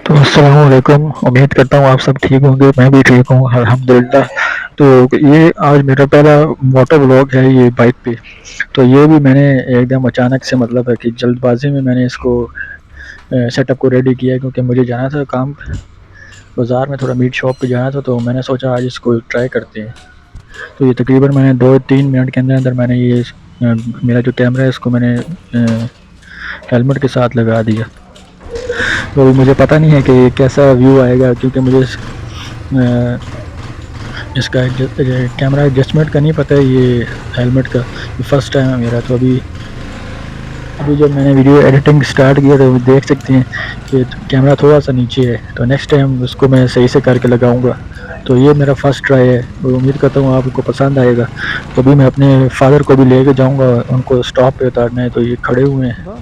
तो अस्सलाम वालेकुम। उम्मीद करता हूँ आप सब ठीक होंगे, मैं भी ठीक हूँ अल्हम्दुलिल्लाह। तो ये आज मेरा पहला मोटो व्लॉग है ये बाइक पे। तो ये भी मैंने एकदम अचानक से, मतलब है कि जल्दबाजी में मैंने इसको सेटअप को रेडी किया, क्योंकि मुझे जाना था काम, बाज़ार में थोड़ा मीट शॉप पे जाना था। तो मैंने सोचा आज इसको ट्राई करते हैं। तो ये तकरीबन मैंने 2-3 मिनट के अंदर अंदर मैंने ये मेरा जो कैमरा है इसको मैंने हेलमेट के साथ लगा दिया। तो अभी मुझे पता नहीं है कि कैसा व्यू आएगा, क्योंकि मुझे इसका कैमरा एडजस्टमेंट का नहीं पता है, ये हेलमेट का ये फर्स्ट टाइम है मेरा। तो अभी अभी जब मैंने वीडियो एडिटिंग स्टार्ट किया तो देख सकते हैं कि कैमरा थोड़ा सा नीचे है। तो नेक्स्ट टाइम उसको मैं सही से करके लगाऊंगा। तो ये मेरा फर्स्ट ट्राई है और उम्मीद करता हूँ आपको पसंद आएगा। तो अभी मैं अपने फादर को भी लेके जाऊंगा, उनको स्टॉप पे उतारना है। तो ये खड़े हुए हैं।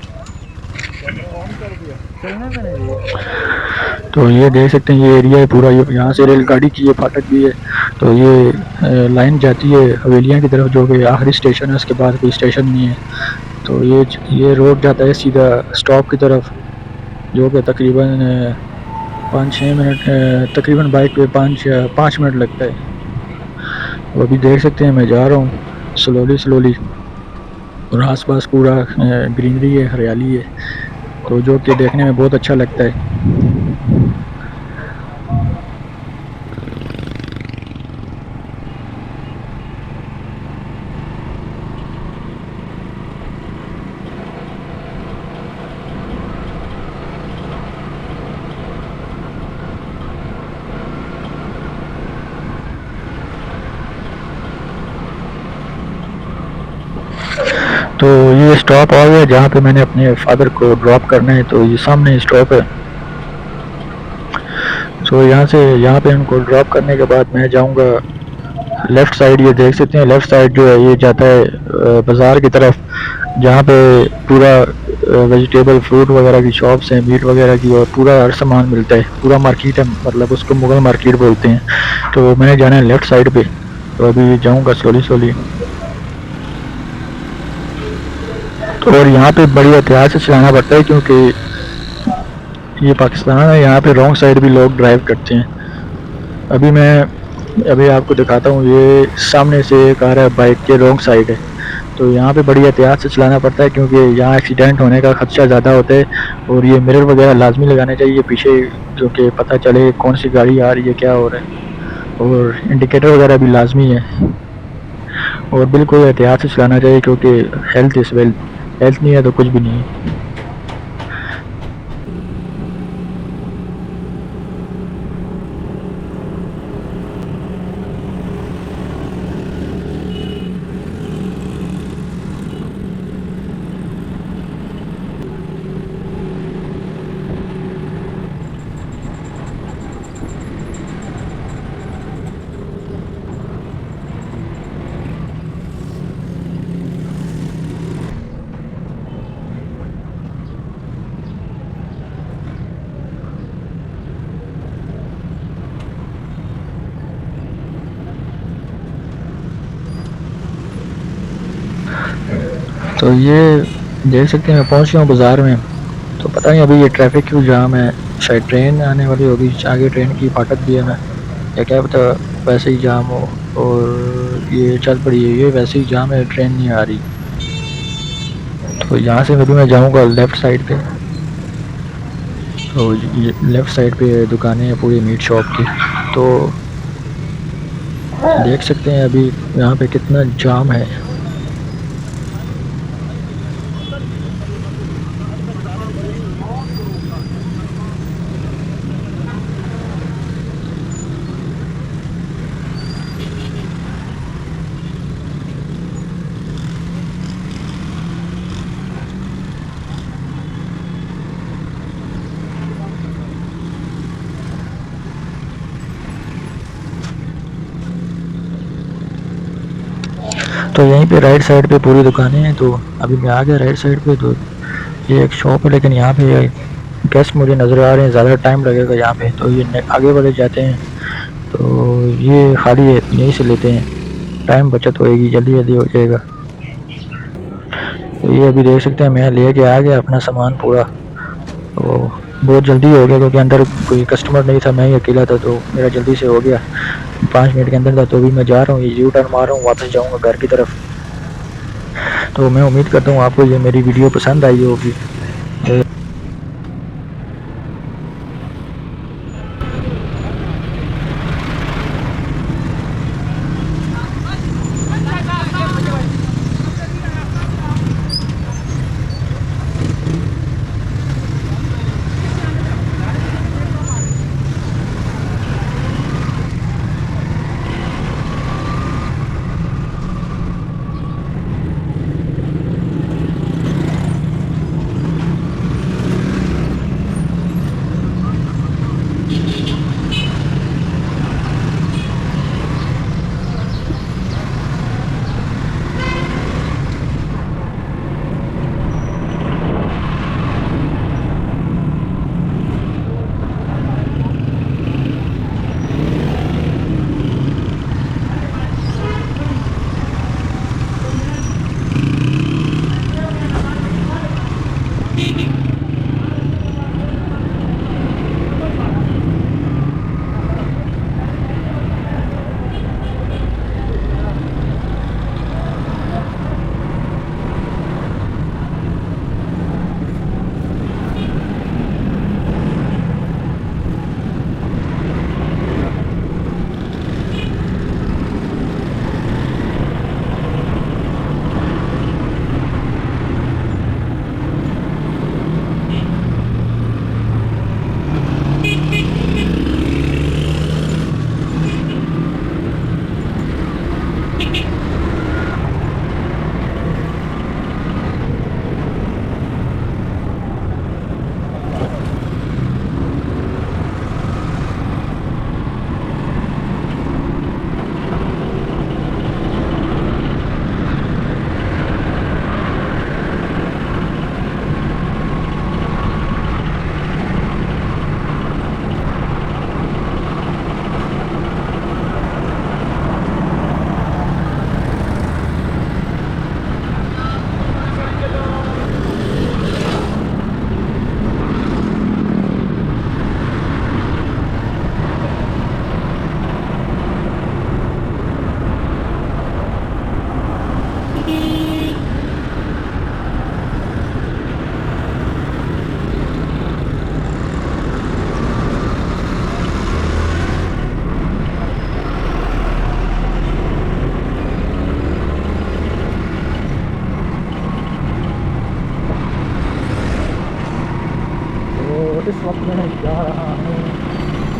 तो ये देख सकते हैं ये एरिया है पूरा, यहाँ से रेलगाड़ी की ये फाटक भी है। तो ये लाइन जाती है हवेलियाँ की तरफ, जो कि आखिरी स्टेशन है, उसके बाद कोई स्टेशन नहीं है। तो ये रोड जाता है सीधा स्टॉप की तरफ, जो कि तकरीबन 5-6 मिनट, तकरीबन बाइक पे 5 मिनट लगता है। तो अभी देख सकते हैं मैं जा रहा हूँ स्लोली स्लोली, और आसपास पूरा ग्रीनरी है, हरियाली है, तो जो कि देखने में बहुत अच्छा लगता है। तो ये स्टॉप आ गया जहाँ पे मैंने अपने फादर को ड्रॉप करना है। तो ये सामने स्टॉप है। तो यहाँ पे उनको ड्रॉप करने के बाद मैं जाऊँगा लेफ़्ट साइड। ये देख सकते हैं लेफ़्ट साइड जो है ये जाता है बाज़ार की तरफ, जहाँ पे पूरा वेजिटेबल फ्रूट वगैरह की शॉप्स हैं, मीट वगैरह की, और पूरा हर सामान मिलता है, पूरा मार्केट है, मतलब उसको मुगल मार्केट बोलते हैं। तो मैंने जाना है लेफ़्ट साइड पे। तो अभी जाऊँगा स्लोली स्लोली। तो और यहाँ पे बड़ी एहतियात से चलाना पड़ता है, क्योंकि ये पाकिस्तान है, यहाँ पे रॉन्ग साइड भी लोग ड्राइव करते हैं। अभी आपको दिखाता हूँ, ये सामने से एक आ रहा है बाइक के रॉन्ग साइड है। तो यहाँ पे बड़ी एहतियात से चलाना पड़ता है, क्योंकि यहाँ एक्सीडेंट होने का खदशा ज़्यादा होता है। और ये मिरर वगैरह लाजमी लगाने चाहिए पीछे, क्योंकि पता चले कौन सी गाड़ी आ रही है, क्या हो रहा है। और इंडिकेटर वगैरह भी लाजमी है, और बिल्कुल एहतियात से चलाना चाहिए, क्योंकि हेल्थ इज़ वेल्थ, हेल्थ नहीं है तो कुछ भी नहीं है। तो ये देख सकते हैं मैं पहुंच गया हूँ बाज़ार में। तो पता नहीं अभी ये ट्रैफिक क्यों जाम है, शायद ट्रेन आने वाली होगी, आगे ट्रेन की फाटक भी है ना, या क्या पता वैसे ही जाम हो। और ये चल पड़ी है, ये वैसे ही जाम है, ट्रेन नहीं आ रही। तो यहाँ से अभी मैं जाऊँगा लेफ़्ट साइड पे। तो ये लेफ़्ट साइड पे दुकानें हैं पूरी मीट शॉप की। तो देख सकते हैं अभी यहाँ पे कितना जाम है। तो यहीं पे राइट साइड पे पूरी दुकानें हैं। तो अभी मैं आ गया राइट साइड पे। तो ये एक शॉप है, लेकिन यहाँ पे गेस्ट मुझे नज़र आ रहे हैं, ज़्यादा टाइम लगेगा यहाँ पे। तो ये आगे बढ़े जाते हैं। तो ये खाली है, यहीं से लेते हैं, टाइम बचत होएगी, जल्दी जल्दी हो जाएगा। तो ये अभी देख सकते हैं मैं लेके आ गया अपना सामान पूरा। तो बहुत जल्दी हो गया क्योंकि अंदर कोई कस्टमर नहीं था, मैं ही अकेला था, तो मेरा जल्दी से हो गया। 5 मिनट के अंदर था। तो अभी मैं जा रहा हूँ, ये यू टर्न मार रहा हूँ, वापस जाऊँगा घर की तरफ। तो मैं उम्मीद करता हूँ आपको ये मेरी वीडियो पसंद आई होगी। इस वक्त मैं जा रहा हूँ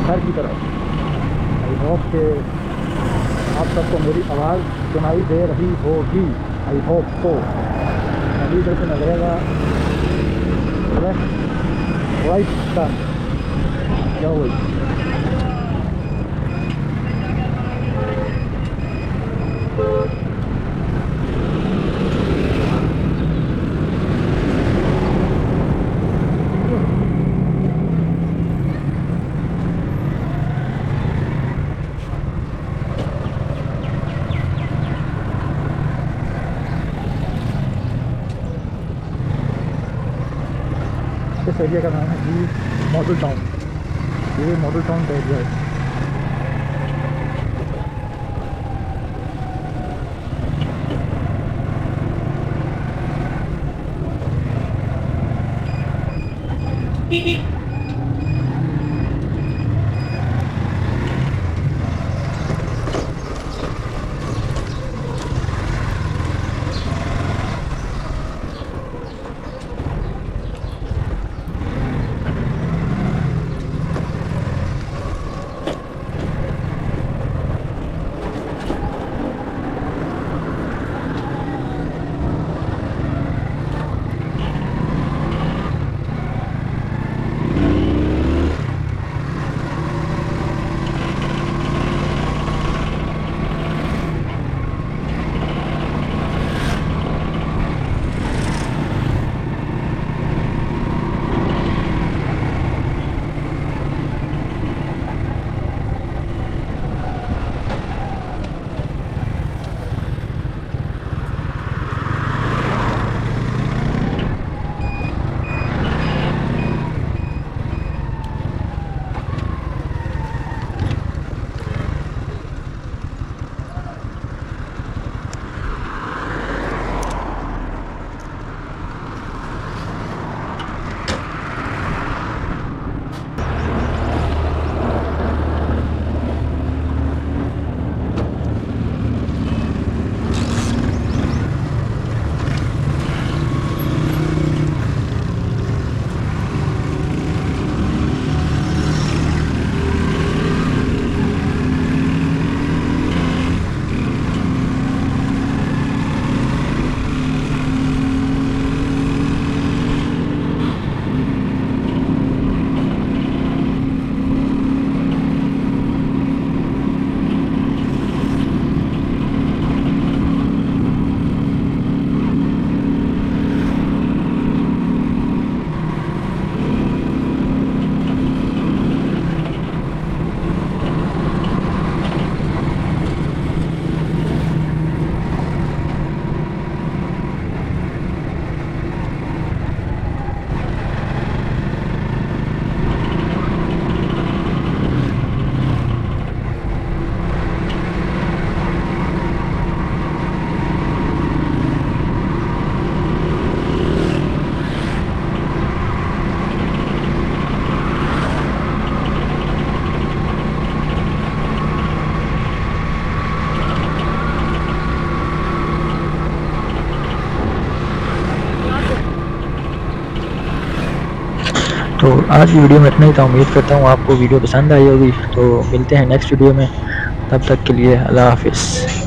घर की तरफ। आई होप कि आप सबको मेरी आवाज़ सुनाई दे रही होगी। आई होप तो अभी इधर से लगेगा राइट टर्न। क्या हुई? इस एरिया का नाम है जी मॉडल टाउन। ये मॉडल टाउन का एरिया है। तो आज की वीडियो में इतना ही था। उम्मीद करता हूँ आपको वीडियो पसंद आई होगी। तो मिलते हैं नेक्स्ट वीडियो में, तब तक के लिए अल्लाह हाफिज़।